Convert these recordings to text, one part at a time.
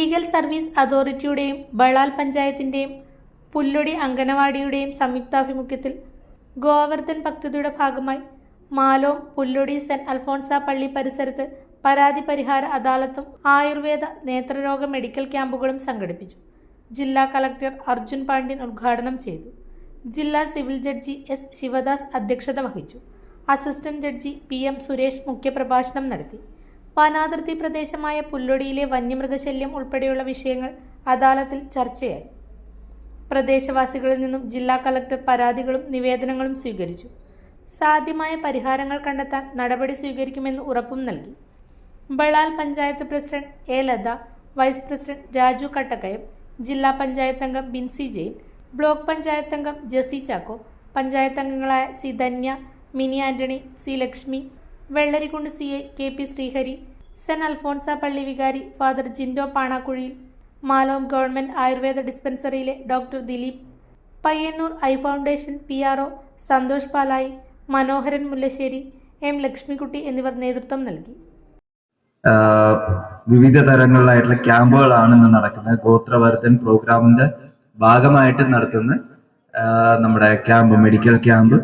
Legal service അതോറിറ്റിയുടെയും Balal പഞ്ചായത്തിൻ്റെയും പുല്ലൊടി അംഗനവാടിയുടെയും സംയുക്താഭിമുഖ്യത്തിൽ Govardhan പദ്ധതിയുടെ ഭാഗമായി Malom പുല്ലൊടി saint Alphonsa പള്ളി പരിസരത്ത് പരാതി പരിഹാര അദാലത്തും ആയുർവേദ നേത്രരോഗ മെഡിക്കൽ ക്യാമ്പുകളും സംഘടിപ്പിച്ചു. ജില്ലാ കളക്ടർ അർജുൻ പാണ്ഡ്യൻ ഉദ്ഘാടനം ചെയ്തു. ജില്ലാ സിവിൽ ജഡ്ജി എസ് ശിവദാസ് അധ്യക്ഷത വഹിച്ചു. അസിസ്റ്റന്റ് ജഡ്ജി PM സുരേഷ് മുഖ്യപ്രഭാഷണം നടത്തി. വനാതിർത്തി പ്രദേശമായ പുല്ലൊടിയിലെ വന്യമൃഗശല്യം ഉൾപ്പെടെയുള്ള വിഷയങ്ങൾ അദാലത്തിൽ ചർച്ചയായി. പ്രദേശവാസികളിൽ നിന്നും ജില്ലാ കളക്ടർ പരാതികളും നിവേദനങ്ങളും സ്വീകരിച്ചു. സാധ്യമായ പരിഹാരങ്ങൾ കണ്ടെത്താൻ നടപടി സ്വീകരിക്കുമെന്ന് ഉറപ്പും നൽകി. Balal panchayat president A. Latha, vice president Raju Kattakkayam, ജില്ലാ പഞ്ചായത്ത് അംഗം ബിൻസി ജെയിൻ, ബ്ലോക്ക് പഞ്ചായത്ത് അംഗം ജെസി ചാക്കോ, പഞ്ചായത്ത് അംഗങ്ങളായ C Dhanya, Mini Antony, C Lakshmi, Vellarikundu CI KP Srihari, Saint Alphonsa പള്ളി വികാരി ഫാദർ ജിൻഡോ പാണാക്കുഴിയിൽ, മാലോം ഗവൺമെന്റ് ആയുർവേദ ഡിസ്പെൻസറിയിലെ doctor Dileep, Payyanur eye foundation PRO Santhosh Palayi, Manoharan Mullassery, M. ലക്ഷ്മിക്കുട്ടി എന്നിവർ നേതൃത്വം നൽകി. വിവിധ തരങ്ങളിലായിട്ടുള്ള ക്യാമ്പുകളാണ് ഇന്ന് നടക്കുന്നത്. ഗോത്രവർദ്ധൻ പ്രോഗ്രാമിന്റെ ഭാഗമായിട്ട് നടത്തുന്ന നമ്മുടെ ക്യാമ്പ്, മെഡിക്കൽ ക്യാമ്പ്,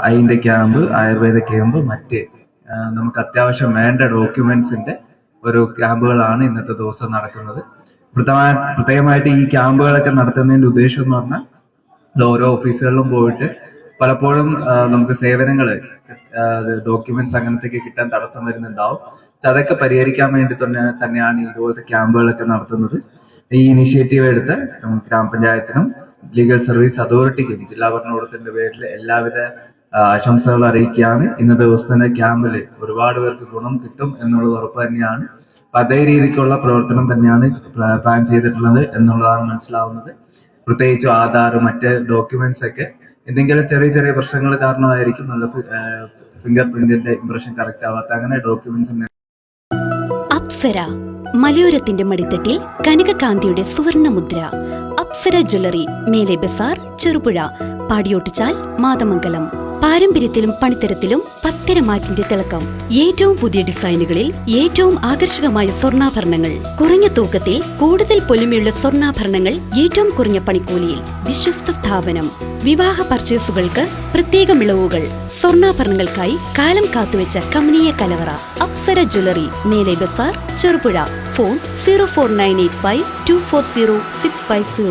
അതിന്റെ ക്യാമ്പ്, ആയുർവേദ ക്യാമ്പ്, മറ്റ് നമുക്ക് അത്യാവശ്യം വേണ്ട ഡോക്യുമെന്റ്സിന്റെ ഒരു ക്യാമ്പുകളാണ് ഇന്നത്തെ ദിവസം നടക്കുന്നത്. പ്രത്യേകമായിട്ട് ഈ ക്യാമ്പുകളൊക്കെ നടത്തുന്നതിന്റെ ഉദ്ദേശം എന്ന് പറഞ്ഞാൽ ഓരോ ഓഫീസുകളിലും പോയിട്ട് പലപ്പോഴും നമുക്ക് സേവനങ്ങൾ, ഡോക്യുമെന്റ്സ് അങ്ങനത്തെയൊക്കെ കിട്ടാൻ തടസ്സം വരുന്നുണ്ടാവും. അതൊക്കെ പരിഹരിക്കാൻ വേണ്ടി തന്നെയാണ് ഇതുപോലത്തെ ക്യാമ്പുകളൊക്കെ നടത്തുന്നത്. ഈ ഇനിഷ്യേറ്റീവ് എടുത്ത് ഗ്രാമപഞ്ചായത്തിനും ലീഗൽ സർവീസ് അതോറിറ്റിക്കും ജില്ലാ ഭരണകൂടത്തിന്റെ പേരിൽ എല്ലാവിധ ആശംസകൾ അറിയിക്കുകയാണ്. ഇന്നത്തെ ദിവസത്തിന്റെ ക്യാമ്പിൽ ഒരുപാട് പേർക്ക് ഗുണം കിട്ടും എന്നുള്ളത് ഉറപ്പ് തന്നെയാണ്. അപ്പൊ അതേ രീതിക്കുള്ള പ്രവർത്തനം തന്നെയാണ് പ്ലാൻ ചെയ്തിട്ടുള്ളത് എന്നുള്ളതാണ് മനസ്സിലാവുന്നത്. പ്രത്യേകിച്ച് ആധാർ, മറ്റ് ഡോക്യുമെന്റ്സ് ഒക്കെ എന്തെങ്കിലും ചെറിയ ചെറിയ പ്രശ്നങ്ങൾ കാരണമായിരിക്കും നല്ല ഫിംഗർ പ്രിന്റിന്റെ ഇംപ്രഷൻ കറക്റ്റ് ആവാത്ത അങ്ങനെ ഡോക്യുമെന്റ്സ്. അപ്സര മലയോരത്തിന്റെ മടിത്തട്ടിൽ കനകകാന്തിയുടെ സുവർണമുദ്ര. അപ്സര ജ്വല്ലറി, മേലെ ബസാർ, ചെറുപുഴ, പാടിയോട്ടുചാൽ, മാതമംഗലം. പാരമ്പര്യത്തിലും പണിത്തരത്തിലും പത്തരമാറ്റിന്റെ തിളക്കം. ഏറ്റവും പുതിയ ഡിസൈനുകളിൽ ഏറ്റവും ആകർഷകമായ സ്വർണ്ണാഭരണങ്ങൾ. കുറഞ്ഞ തൂക്കത്തിൽ കൂടുതൽ പൊലിമയുള്ള സ്വർണ്ണാഭരണങ്ങൾ ഏറ്റവും കുറഞ്ഞ പണിക്കൂലിയിൽ. വിശ്വസ്ത സ്ഥാപനം. വിവാഹ പർച്ചേസുകൾക്ക് പ്രത്യേക ഇളവുകൾ. സ്വർണ്ണാഭരണങ്ങൾക്കായി കാലം കാത്തുവെച്ച കമനീയ കലവറ. അപ്സര ജ്വല്ലറി, മേലെ ബസാർ, ചെറുപുഴ. ഫോൺ 04985 240 650.